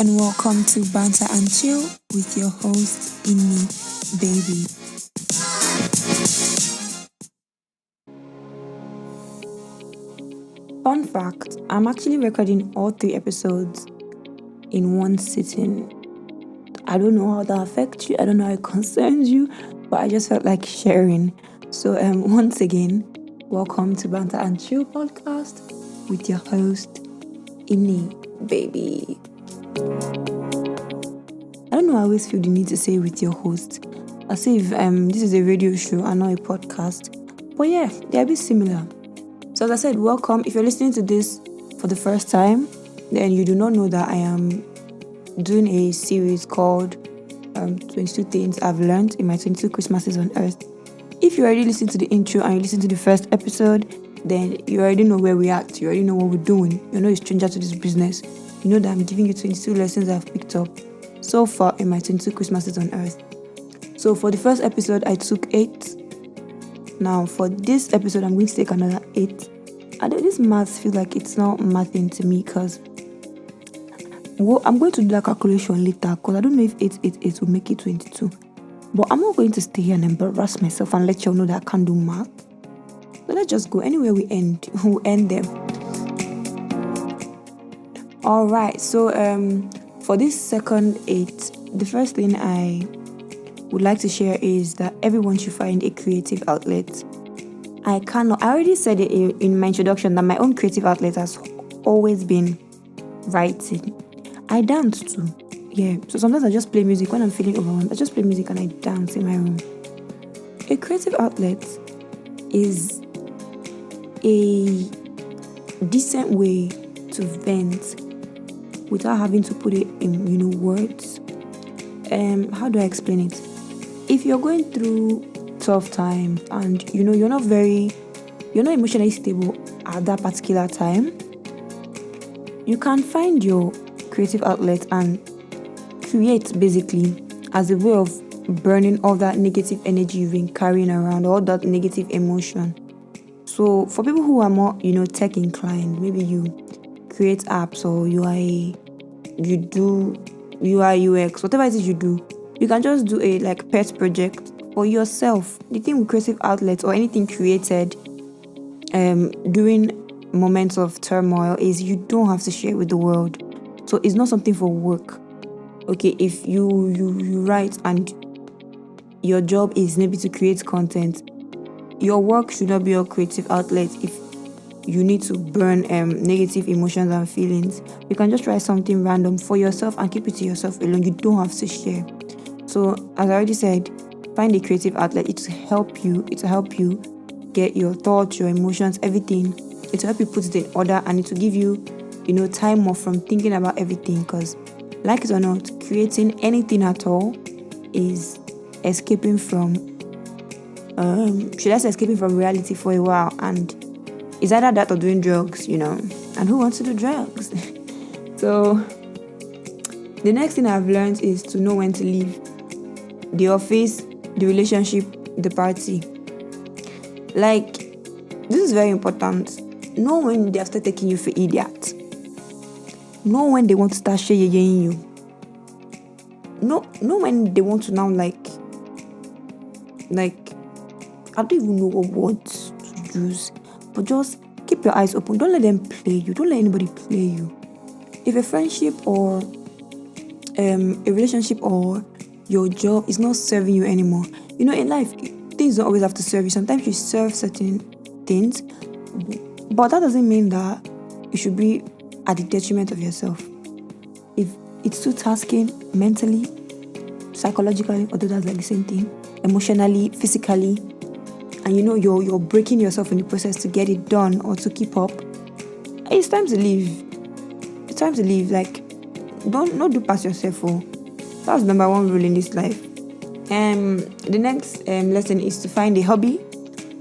and welcome to Banter and Chill with your host, Inni Baby. Fun fact, I'm actually recording all 3 episodes in one sitting. I don't know how that affects you, I don't know how it concerns you, but I just felt like sharing. So once again, welcome to Banter and Chill podcast with your host, Inni Baby. I don't know, I always feel the need to say with your host, as if this is a radio show and not a podcast. But yeah, they're a bit similar. So as I said, welcome. If you're listening to this for the first time, then you do not know that I am doing a series called 22 Things I've Learned in My 22 Christmases on Earth. If you already listened to the intro and you listened to the first episode, then you already know where we're at. You already know what we're doing. You're not a stranger to this business. You know that I'm giving you 22 lessons I've picked up so far in my 22 Christmases on Earth. So for the first episode, I took 8. Now for this episode, I'm going to take another 8. And this maths feels like it's not mathing to me because I'm going to do that calculation later because I don't know if 8 will make it 22. But I'm not going to stay here and embarrass myself and let you all know that I can't do math. So let's just go. Anywhere we end, we'll end them. Alright, so for this second 8, the first thing I would like to share is that everyone should find a creative outlet. I already said it in my introduction that my own creative outlet has always been writing. I dance too. Yeah, so sometimes I just play music when I'm feeling overwhelmed. I just play music and I dance in my room. A creative outlet is a decent way to vent without having to put it in, words. How do I explain it? If you're going through tough times and you're not emotionally stable at that particular time, you can find your creative outlet and create basically as a way of burning all that negative energy you've been carrying around, all that negative emotion. So for people who are more, tech inclined, maybe you create apps or you do UI UX, whatever it is you do, you can just do a pet project for yourself. The thing with creative outlets or anything created during moments of turmoil is you don't have to share it with the world. So it's not something for work. Okay, if you write and your job is maybe to create content, your work should not be your creative outlet. If you need to burn negative emotions and feelings, you can just write something random for yourself and keep it to yourself alone. You don't have to share. So as I already said, find a creative outlet. It's to help you get your thoughts, your emotions, everything. It's to help you put it in order, and it will give you time off from thinking about everything, because like it or not, creating anything at all is escaping from escaping from reality for a while, and it's either that or doing drugs, and who wants to do drugs? So the next thing I've learned is to know when to leave the office, the relationship, the party. This is very important. Know when they have started taking you for idiot. Know when they want to start sharing you. Know when they want to now I don't even know what words to use, but just keep your eyes open. Don't let them play you. Don't let anybody play you. If a friendship or a relationship or your job is not serving you anymore, in life things don't always have to serve you. Sometimes you serve certain things, but that doesn't mean that you should be at the detriment of yourself. If it's too tasking mentally, psychologically, although that's the same thing, emotionally, physically, and you're breaking yourself in the process to get it done or to keep up, it's time to leave. It's time to leave. Don't do past yourself. That's number 1 rule in this life. The next lesson is to find a hobby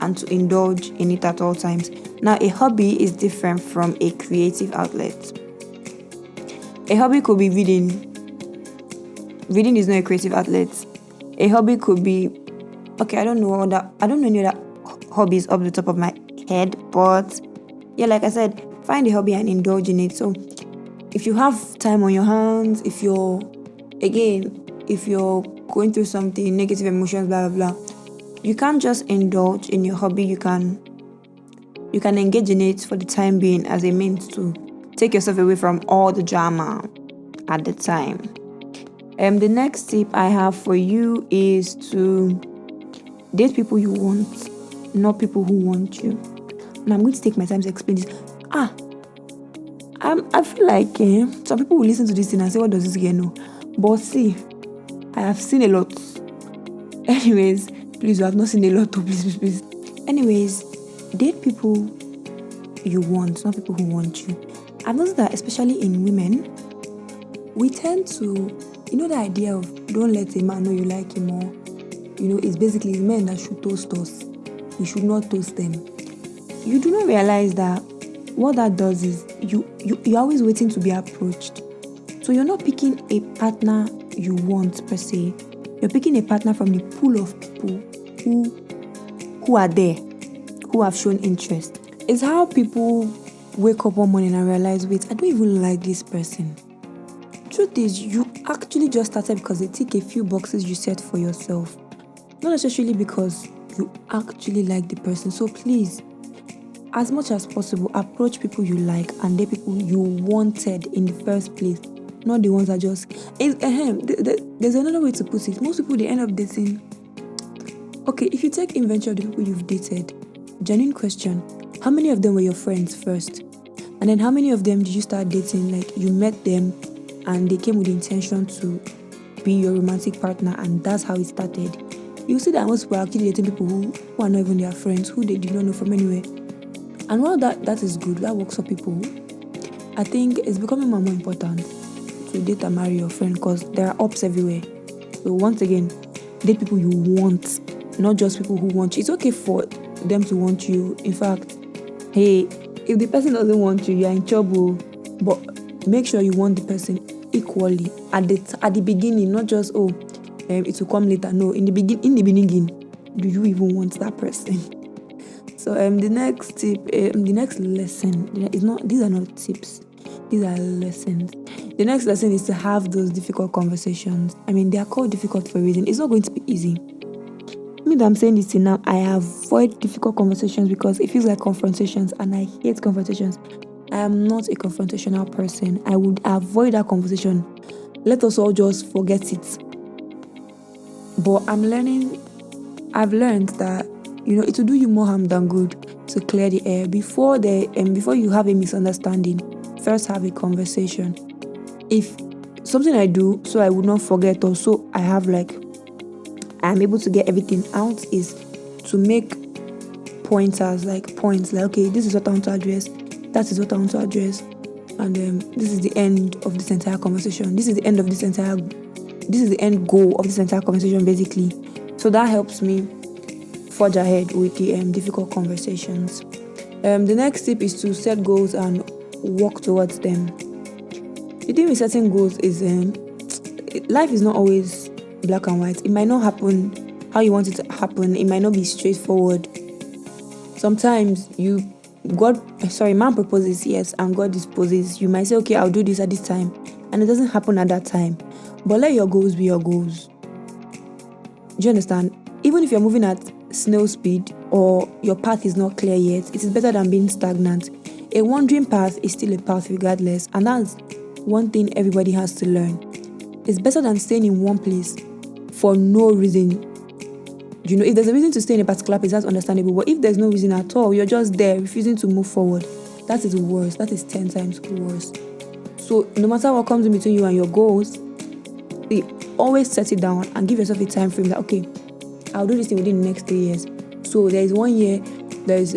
and to indulge in it at all times. Now, a hobby is different from a creative outlet. A hobby could be reading. Reading is not a creative outlet. A hobby could be, I don't know any other hobbies off the top of my head, but yeah, like I said, find a hobby and indulge in it. So if you have time on your hands, if you're going through something, negative emotions, blah blah blah, you can't just indulge in your hobby. You can engage in it for the time being as a means to take yourself away from all the drama at the time. The next tip I have for you is to date people you want, not people who want you. And I'm going to take my time to explain this. I feel like some people will listen to this thing and say, what does this girl know? But see, I have seen a lot. Anyways, please, you have not seen a lot, please. Anyways, date people you want, not people who want you. I've noticed that especially in women, we tend to, the idea of don't let a man know you like him more. It's basically men that should toast us. We should not toast them. You do not realize that what that does is you're always waiting to be approached. So you're not picking a partner you want per se. You're picking a partner from the pool of people who are there, who have shown interest. It's how people wake up one morning and realize, wait, I don't even like this person. Truth is, you actually just started because they tick a few boxes you set for yourself. Not necessarily because you actually like the person. So please, as much as possible, approach people you like and the people you wanted in the first place. Not the ones that just... There's another way to put it. Most people, they end up dating... Okay, if you take inventory of the people you've dated, genuine question, how many of them were your friends first? And then how many of them did you start dating? Like, you met them and they came with the intention to be your romantic partner, and that's how it started. You see that most people are actually dating people who are not even their friends, who they did not know from anywhere. And while that is good, that works for people, I think it's becoming more and more important to date and marry your friend because there are ups everywhere. So once again, date people you want, not just people who want you. It's okay for them to want you. In fact, hey, if the person doesn't want you, you're in trouble. But make sure you want the person equally at the beginning, not just it will come later. No, in the beginning, do you even want that person? So the next tip, the next lesson these are not tips, these are lessons. The next lesson is to have those difficult conversations. I mean, they are called difficult for a reason. It's not going to be easy. Me that I'm saying this thing now, I avoid difficult conversations because it feels like confrontations, and I hate confrontations. I am not a confrontational person. I would avoid that conversation. Let us all just forget it. But I've learned that it will do you more harm than good to clear the air before you have a misunderstanding. First, have a conversation. If something I do so I would not forget, or so I am able to get everything out, is to make points, okay, this is what I want to address, that is what I want to address, and this is the end of this entire conversation. This is the end goal of this entire conversation, basically. So that helps me forge ahead with the difficult conversations. The next tip is to set goals and work towards them. The thing with setting goals is life is not always black and white. It might not happen how you want it to happen. It might not be straightforward. Sometimes man proposes, yes, and God disposes. You might say, okay, I'll do this at this time, and it doesn't happen at that time. But let your goals be your goals. Do you understand? Even if you're moving at snail speed or your path is not clear yet, it is better than being stagnant. A wandering path is still a path regardless, and that's one thing everybody has to learn. It's better than staying in one place for no reason. If there's a reason to stay in a particular place, that's understandable. But if there's no reason at all, you're just there refusing to move forward, that is worse. That is 10 times worse. So no matter what comes in between you and your goals, always set it down and give yourself a time frame that, okay, I'll do this thing within the next 3 years. So there is 1 year, there is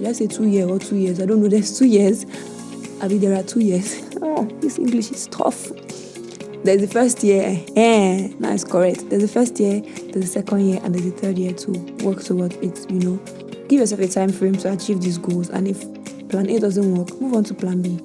let's say 2 years or 2 years. I don't know, there's 2 years. There are 2 years. Oh, this English is tough. There's the first year. Now it's correct. There's the first year, there's the second year, and there's the third year to work towards it, Give yourself a time frame to achieve these goals. And if plan A doesn't work, move on to plan B.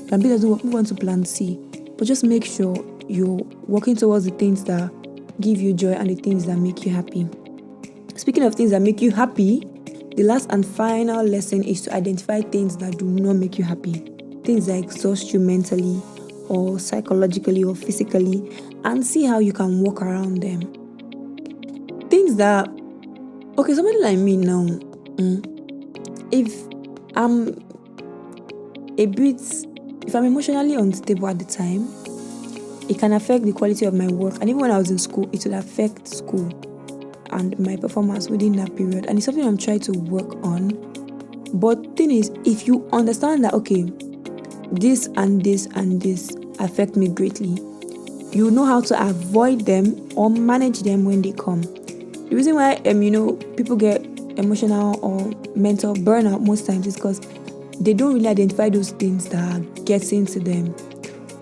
Plan B doesn't work, move on to plan C. But just make sure you're working towards the things that give you joy and the things that make you happy. Speaking of things that make you happy, the last and final lesson is to identify things that do not make you happy. things that exhaust you mentally or psychologically or physically, and see how you can work around them. Things that, okay, somebody like me now, if I'm a bit, if I'm emotionally unstable at the time, it can affect the quality of my work. And even when I was in school, it would affect school and my performance within that period. And it's something I'm trying to work on. But thing is, if you understand that, okay, this and this and this affect me greatly, you know how to avoid them or manage them when they come. The reason why people get emotional or mental burnout most times is because they don't really identify those things that are getting to them.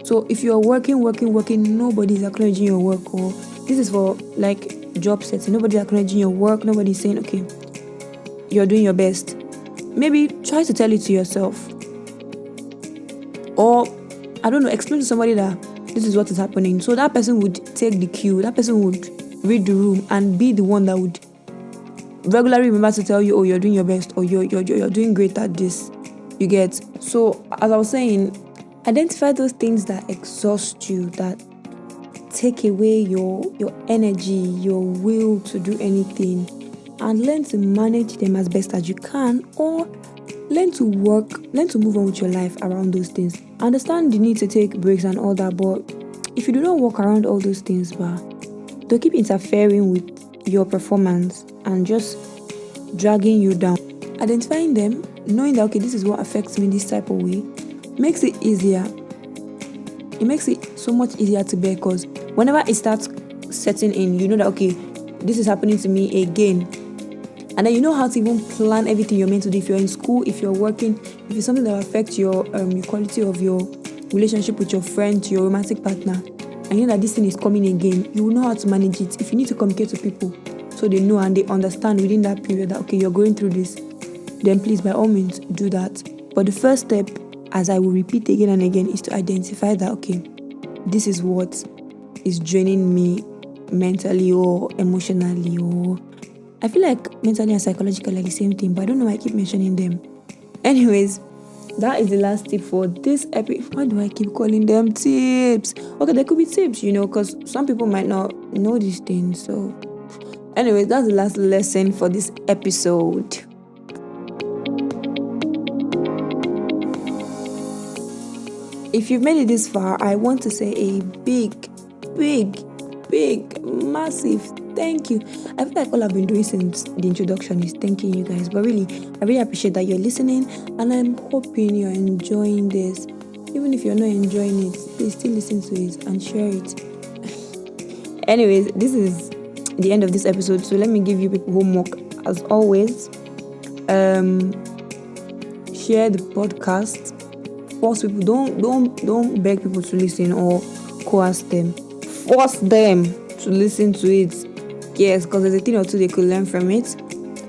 So if you're working, nobody's acknowledging your work, or this is for like job setting, nobody's acknowledging your work, nobody's saying, okay, you're doing your best. Maybe try to tell it to yourself. Or, I don't know, explain to somebody that this is what is happening. So that person would take the cue, that person would read the room and be the one that would regularly remember to tell you, oh, you're doing your best, or you're doing great at this. You get? So, as I was saying, identify those things that exhaust you, that take away your energy, your will to do anything, and learn to manage them as best as you can, or learn to move on with your life around those things. Understand the need to take breaks and all that, but if you do not work around all those things, they'll keep interfering with your performance and just dragging you down. Identifying them, knowing that, okay, this is what affects me this type of way, makes it easier. It makes it so much easier to bear, because whenever it starts setting in, you know that, okay, this is happening to me again. And then you know how to even plan everything you're meant to do. If you're in school, if you're working, if it's something that affects your quality of your relationship with your friend, your romantic partner, and you know that this thing is coming again, you will know how to manage it. If you need to communicate to people so they know and they understand within that period that, okay, you're going through this, then please, by all means, do that. But the first step, as I will repeat again and again, is to identify that, okay, this is what is draining me mentally or emotionally, or I feel like mentally and psychologically are the same thing, but I don't know why I keep mentioning them. Anyways, that is the last tip for this episode. Why do I keep calling them tips? Okay, there could be tips, because some people might not know these things. So, anyways, that's the last lesson for this episode. If you've made it this far, I want to say a big, massive thank you. I feel like all I've been doing since the introduction is thanking you guys, but really, I really appreciate that you're listening, and I'm hoping you're enjoying this. Even if you're not enjoying it, please still listen to it and share it. Anyways, this is the end of this episode, so let me give you people homework as always. Share the podcast. Force people, don't beg people to listen or coerce them. Force them to listen to it. Yes, because there's a thing or two they could learn from it.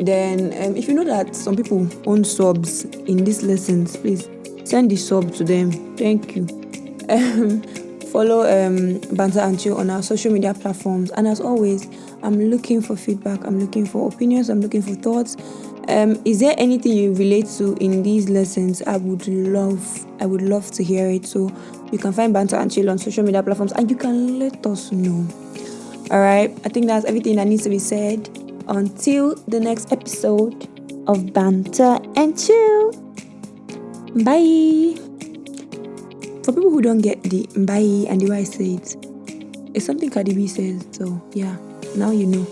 Then, if you know that some people own subs in these lessons, please send the sub to them. Thank you. Follow Banter and Chill on our social media platforms. And as always, I'm looking for feedback. I'm looking for opinions. I'm looking for thoughts. Is there anything you relate to in these lessons? I would love to hear it. So you can find Banter and Chill on social media platforms, and you can let us know. Alright, I think that's everything that needs to be said. Until the next episode of Banter and Chill. Bye. For people who don't get the bye and the way I say it, it's something Cardi B says. So yeah, now you know.